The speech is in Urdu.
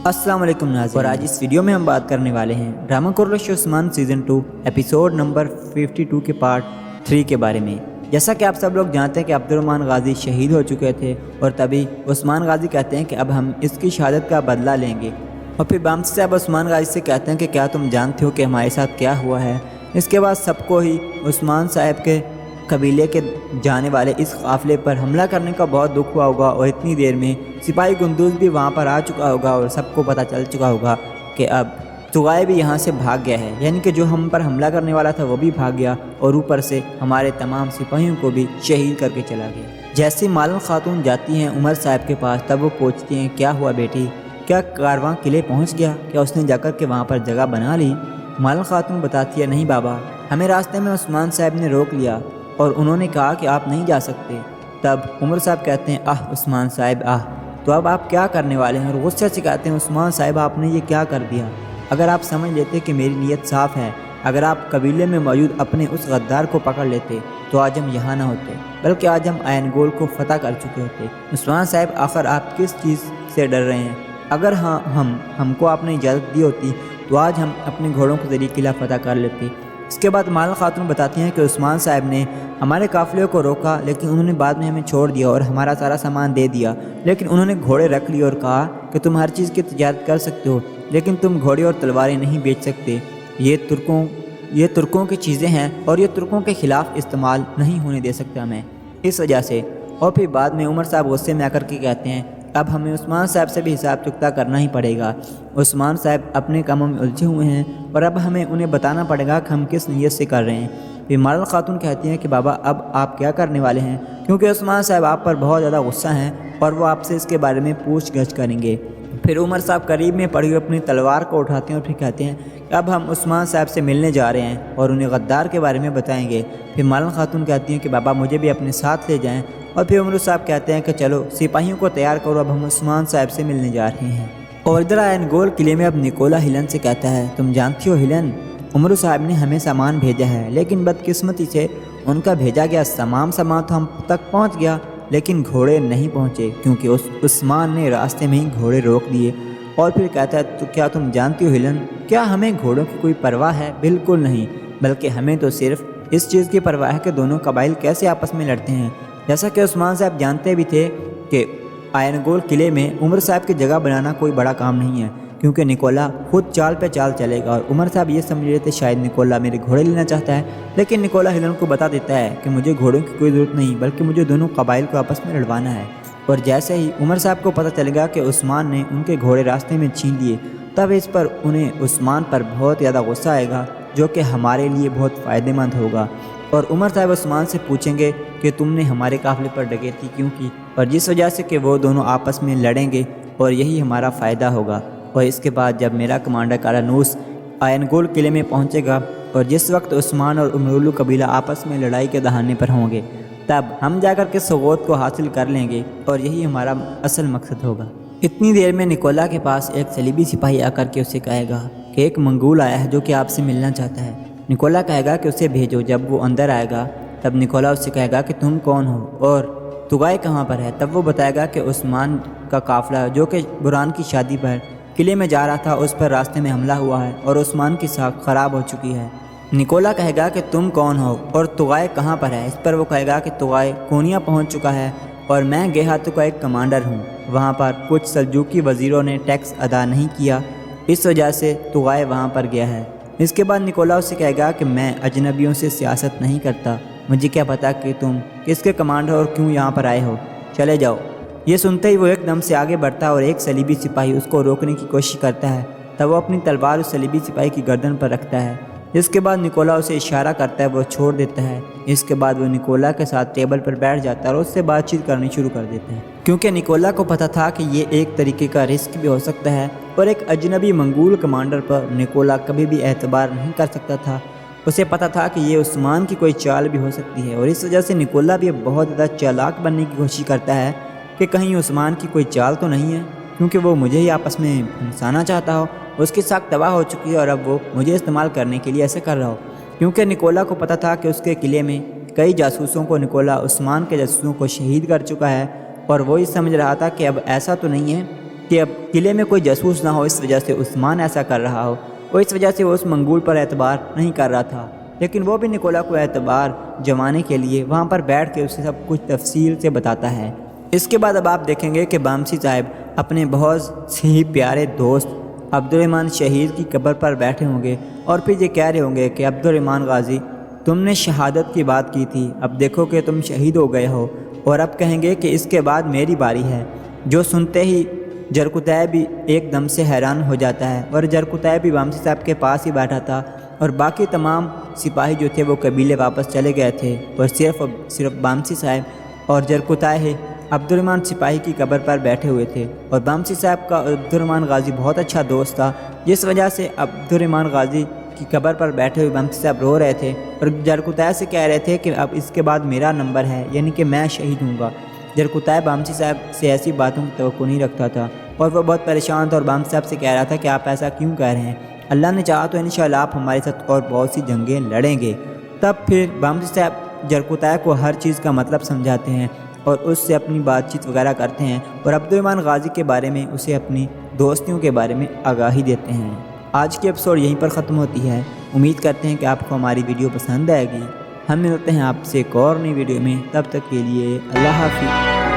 السلام علیکم ناظرین، اور آج اس ویڈیو میں ہم بات کرنے والے ہیں ڈرامہ کورلش عثمان سیزن 2 ایپیسوڈ نمبر 52 کے پارٹ 3 کے بارے میں۔ جیسا کہ آپ سب لوگ جانتے ہیں کہ عبد الرحمن غازی شہید ہو چکے تھے، اور تبھی عثمان غازی کہتے ہیں کہ اب ہم اس کی شہادت کا بدلہ لیں گے، اور پھر بامسی صاحب عثمان غازی سے کہتے ہیں کہ کیا تم جانتے ہو کہ ہمارے ساتھ کیا ہوا ہے۔ اس کے بعد سب کو ہی عثمان صاحب کے قبیلے کے جانے والے اس قافلے پر حملہ کرنے کا بہت دکھ ہوا ہوگا، اور اتنی دیر میں سپاہی گندوز بھی وہاں پر آ چکا ہوگا، اور سب کو پتہ چل چکا ہوگا کہ اب تغائے بھی یہاں سے بھاگ گیا ہے، یعنی کہ جو ہم پر حملہ کرنے والا تھا وہ بھی بھاگ گیا، اور اوپر سے ہمارے تمام سپاہیوں کو بھی شہید کر کے چلا گیا۔ جیسی مالن خاتون جاتی ہیں عمر صاحب کے پاس، تب وہ پوچھتی ہیں کیا ہوا بیٹی، کیا کارواں قلعے پہنچ گیا، کیا اس نے جا کر کے وہاں پر جگہ بنا لی؟ مالن خاتون بتاتی ہے نہیں بابا، ہمیں راستے میں عثمان صاحب نے روک لیا اور انہوں نے کہا کہ آپ نہیں جا سکتے۔ تب عمر صاحب کہتے ہیں عثمان صاحب تو اب آپ کیا کرنے والے ہیں، اور غصے سے کہتے ہیں عثمان صاحب آپ نے یہ کیا کر دیا، اگر آپ سمجھ لیتے کہ میری نیت صاف ہے، اگر آپ قبیلے میں موجود اپنے اس غدار کو پکڑ لیتے تو آج ہم یہاں نہ ہوتے، بلکہ آج ہم آئین گول کو فتح کر چکے ہوتے۔ عثمان صاحب آخر آپ کس چیز سے ڈر رہے ہیں؟ اگر ہم کو آپ نے اجازت دی ہوتی تو آج ہم اپنے گھوڑوں کے ذریعے قلعہ فتح کر لیتے۔ اس کے بعد مالن خاتون بتاتی ہیں کہ عثمان صاحب نے ہمارے قافلے کو روکا، لیکن انہوں نے بعد میں ہمیں چھوڑ دیا اور ہمارا سارا سامان دے دیا، لیکن انہوں نے گھوڑے رکھ لیے اور کہا کہ تم ہر چیز کی تجارت کر سکتے ہو، لیکن تم گھوڑے اور تلواریں نہیں بیچ سکتے، یہ ترکوں کی چیزیں ہیں اور یہ ترکوں کے خلاف استعمال نہیں ہونے دے سکتا میں، اس وجہ سے۔ اور پھر بعد میں عمر صاحب غصے میں آ کر کے کہتے ہیں اب ہمیں عثمان صاحب سے بھی حساب چکتا کرنا ہی پڑے گا، عثمان صاحب اپنے کاموں میں الجھے ہوئے ہیں اور اب ہمیں انہیں بتانا پڑے گا کہ ہم کس نیت سے کر رہے ہیں۔ پھر مالن خاتون کہتی ہیں کہ بابا اب آپ کیا کرنے والے ہیں، کیونکہ عثمان صاحب آپ پر بہت زیادہ غصہ ہیں اور وہ آپ سے اس کے بارے میں پوچھ گچھ کریں گے۔ پھر عمر صاحب قریب میں پڑی ہوئی اپنی تلوار کو اٹھاتے ہیں اور پھر کہتے ہیں کہ اب ہم عثمان صاحب سے ملنے جا رہے ہیں اور انہیں غدار کے بارے میں بتائیں گے۔ پھر مالن خاتون کہتی ہیں کہ بابا مجھے بھی اپنے ساتھ لے جائیں، اور پھر عمر صاحب کہتے ہیں کہ چلو سپاہیوں کو تیار کرو، اب ہم عثمان صاحب سے ملنے جا رہے ہیں۔ اور ادھر آئین گول قلعے میں اب نکولا ہیلن سے کہتا ہے تم جانتی ہو ہیلن، عمر صاحب نے ہمیں سامان بھیجا ہے، لیکن بدقسمتی سے ان کا بھیجا گیا تمام سامان تو ہم تک پہنچ گیا، لیکن گھوڑے نہیں پہنچے، کیونکہ عثمان نے راستے میں ہی گھوڑے روک دیے۔ اور پھر کہتا ہے تو کیا تم جانتی ہو ہیلن، کیا ہمیں گھوڑوں کی کوئی پرواہ ہے؟ بالکل نہیں، بلکہ ہمیں تو صرف اس چیز کی پرواہ ہے کہ دونوں قبائل کیسے آپس میں لڑتے ہیں۔ جیسا کہ عثمان صاحب جانتے بھی تھے کہ آئین گول قلعے میں عمر صاحب کی جگہ بنانا کوئی بڑا کام نہیں ہے، کیونکہ نکولا خود چال پہ چال چلے گا، اور عمر صاحب یہ سمجھ رہے تھے شاید نکولا میرے گھوڑے لینا چاہتا ہے، لیکن نکولا ہیلن کو بتا دیتا ہے کہ مجھے گھوڑوں کی کوئی ضرورت نہیں، بلکہ مجھے دونوں قبائل کو آپس میں لڑوانا ہے۔ اور جیسے ہی عمر صاحب کو پتہ چلے گا کہ عثمان نے ان کے گھوڑے راستے میں چھین لیے، تب اس پر انہیں عثمان پر بہت زیادہ غصہ آئے گا، جو کہ ہمارے لیے بہت فائدہ مند ہوگا۔ اور عمر صاحب عثمان سے پوچھیں گے کہ تم نے ہمارے قافلے پر ڈکیتی کیوں کی، اور جس وجہ سے کہ وہ دونوں آپس میں لڑیں گے اور یہی ہمارا فائدہ ہوگا۔ اور اس کے بعد جب میرا کمانڈر کارانوس آئین گول قلعے میں پہنچے گا، اور جس وقت عثمان اور امرولو قبیلہ آپس میں لڑائی کے دہانے پر ہوں گے، تب ہم جا کر کے سغوت کو حاصل کر لیں گے، اور یہی ہمارا اصل مقصد ہوگا۔ اتنی دیر میں نکولا کے پاس ایک صلیبی سپاہی آ کر کے اسے کہے گا کہ ایک منگول آیا ہے جو کہ آپ سے ملنا چاہتا ہے۔ نکولا کہے گا کہ اسے بھیجو۔ جب وہ اندر آئے گا تب نکولا اس سے کہے گا کہ تم کون ہو اور تغائے کہاں پر ہے؟ تب وہ بتائے گا کہ عثمان کا قافلہ جو کہ بران کی شادی پر قلعے میں جا رہا تھا، اس پر راستے میں حملہ ہوا ہے اور عثمان کی ساکھ خراب ہو چکی ہے۔ نکولا کہے گا کہ تم کون ہو اور تغائے کہاں پر ہے؟ اس پر وہ کہے گا کہ تغائے کونیا پہنچ چکا ہے اور میں گیہاتو کا ایک کمانڈر ہوں، وہاں پر کچھ سلجوقی وزیروں نے ٹیکس ادا نہیں کیا، اس وجہ سے تغائے وہاں پر گیا ہے۔ اس کے بعد نکولا اس سے کہے گا کہ میں اجنبیوں سے سیاست نہیں کرتا، مجھے کیا پتا کہ تم کس کے کمانڈر اور کیوں یہاں پر آئے ہو، چلے جاؤ۔ یہ سنتے ہی وہ ایک دم سے آگے بڑھتا ہے اور ایک صلیبی سپاہی اس کو روکنے کی کوشش کرتا ہے، تب وہ اپنی تلوار اس صلیبی سپاہی کی گردن پر رکھتا ہے۔ اس کے بعد نکولا اسے اشارہ کرتا ہے، وہ چھوڑ دیتا ہے۔ اس کے بعد وہ نکولا کے ساتھ ٹیبل پر بیٹھ جاتا ہے اور اس سے بات چیت کرنی شروع کر دیتا ہے، کیونکہ نکولا کو پتہ تھا کہ یہ ایک طریقے کا رسک بھی ہو سکتا ہے، اور ایک اجنبی منگول کمانڈر پر نکولا کبھی بھی اعتبار نہیں کر سکتا تھا۔ اسے پتہ تھا کہ یہ عثمان کی کوئی چال بھی ہو سکتی ہے، اور اس وجہ سے نکولا بھی بہت زیادہ چالاک بننے کی کوشش کرتا ہے کہ کہیں عثمان کی کوئی چال تو نہیں ہے، کیونکہ وہ مجھے ہی آپس میں پھنسانا چاہتا ہو۔ اس کی ساکھ تباہ ہو چکی ہے اور اب وہ مجھے استعمال کرنے کے لیے ایسے کر رہا ہو، کیونکہ نکولا کو پتہ تھا کہ اس کے قلعے میں کئی جاسوسوں کو نکولا عثمان کے جاسوسوں کو شہید کر چکا ہے، اور وہ یہ سمجھ رہا تھا کہ اب ایسا تو نہیں ہے کہ اب قلعے میں کوئی جاسوس نہ ہو، اس وجہ سے عثمان ایسا کر رہا ہو، اور اس وجہ سے وہ اس منگول پر اعتبار نہیں کر رہا تھا۔ لیکن وہ بھی نکولا کو اعتبار جمانے کے لیے وہاں پر بیٹھ کے اسے سب کچھ تفصیل سے بتاتا ہے۔ اس کے بعد اب آپ دیکھیں گے کہ بامسی صاحب اپنے بہت ہی پیارے دوست عبدالرحمن شہید کی قبر پر بیٹھے ہوں گے اور پھر یہ کہہ رہے ہوں گے کہ عبدالرحمن غازی تم نے شہادت کی بات کی تھی، اب دیکھو کہ تم شہید ہو گئے ہو، اور اب کہیں گے کہ اس کے بعد میری باری ہے۔ جو سنتے ہی جرکتائے بھی ایک دم سے حیران ہو جاتا ہے، اور جرکتائے بھی بامسی صاحب کے پاس ہی بیٹھا تھا، اور باقی تمام سپاہی جو تھے وہ قبیلے واپس چلے گئے تھے، اور صرف بامسی صاحب اور جرکتائے عبدالرحمن سپاہی کی قبر پر بیٹھے ہوئے تھے۔ اور بامسی صاحب کا عبدالرحمن غازی بہت اچھا دوست تھا، جس وجہ سے عبدالرحمن غازی کی قبر پر بیٹھے ہوئے بامسی صاحب رو رہے تھے اور جرکتائے سے کہہ رہے تھے کہ اب اس کے بعد میرا نمبر ہے، یعنی کہ میں شہید ہوں گا۔ جرکتائے بامسی صاحب سے ایسی باتوں کی توقع نہیں رکھتا تھا، اور وہ بہت پریشان تھا اور بامسی صاحب سے کہہ رہا تھا کہ آپ ایسا کیوں کہہ رہے ہیں، اللہ نے چاہا تو انشاءاللہ آپ ہمارے ساتھ اور بہت سی جنگیں لڑیں گے۔ تب پھر بامسی صاحب جرکتائے کو ہر چیز کا مطلب سمجھاتے ہیں اور اس سے اپنی بات چیت وغیرہ کرتے ہیں، اور عبدالرحمن غازی کے بارے میں اسے اپنی دوستیوں کے بارے میں آگاہی دیتے ہیں۔ آج کی ایپیسوڈ یہیں پر ختم ہوتی ہے۔ امید کرتے ہیں کہ آپ کو ہماری ویڈیو پسند آئے گی۔ ہم ملتے ہیں آپ سے ایک اور نئی ویڈیو میں، تب تک کے لیے اللہ حافظ۔